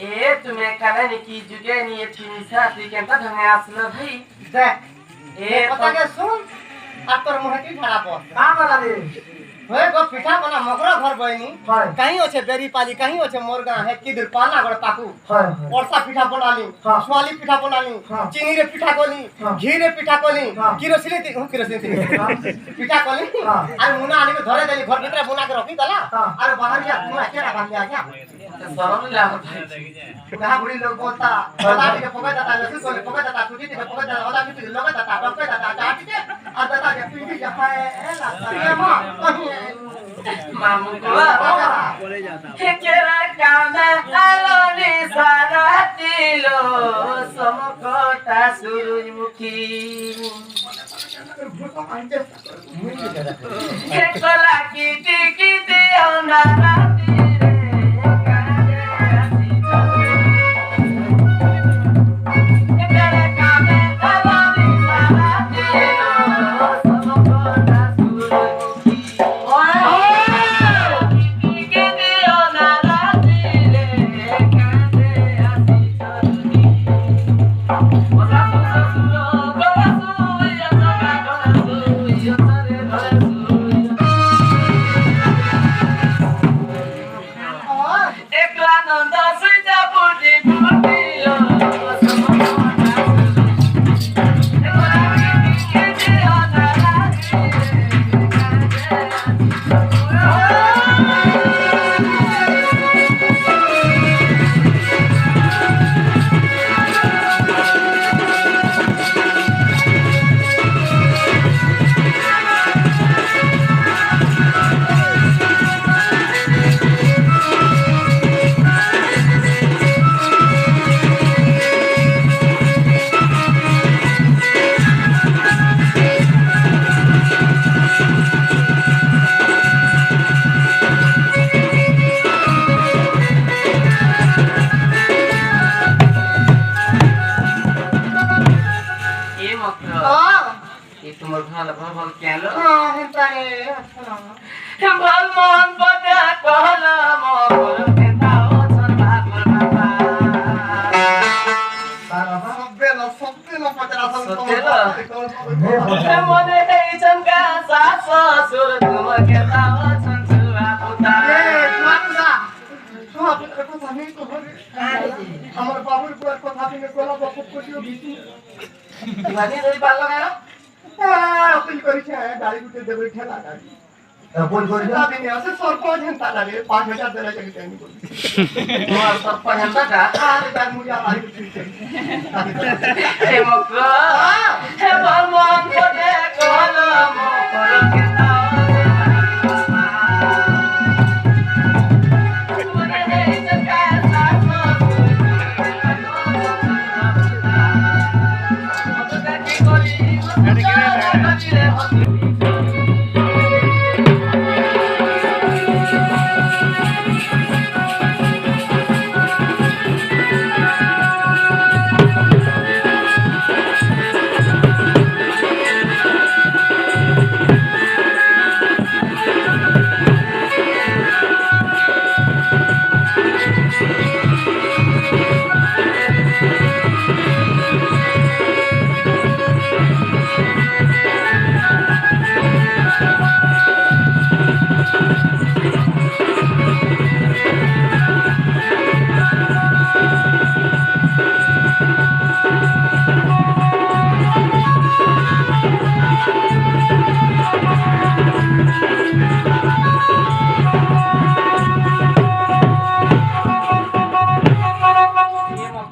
ए तुम्हें कहने की जुगे नहीं थी साथी के अंदर ढंगे असलो भाई देख ए पता के सुन आ तोर मुहे की खराब हो का बना दे होए गो पिठा बना मकरो घर बइनी कहीं होछे बेरी पाली कहीं होछे मोरगा है किधर पाना गड़ पाकू वर्षा पिठा बनाली स्वाली पिठा बनाली चीनी रे पिठा कोली घी रे पिठा कोली किरोसिन पिठा कोली और मुना आनी के धरे देली घर भीतर बुना के रखी दला और बाहर या तू अकेला बांध आ क्या शरम ला भाई कहां बुढ़ी लोग बोलता ओदा के पकड़ दाता लसी कोले पकड़ दाता छुटी के पकड़ दाता ओदा के लगे दाता पकड़ दाता चाटी के और दाता के पीठी जहां है ला ये मां मामू को बोले जाता केरा काम आलोनी सारा तिलो समकोटा सूरजमुखी केकला कीटी कीटी औनारा हमर बाबू को कथा में कोला बहुत कोटियो बीती वाली रे बाल लगायो अपन करी छे गाड़ी गुटे देबे ठेला गाड़ी बोल बोल अभी ने ऐसे सरपंच हंता लागे 5000 देला के टाइम बोल तुम्हार सरपंच हंता का अरे बार मुझे आ रही थी हे मक्का हे भगवान को दे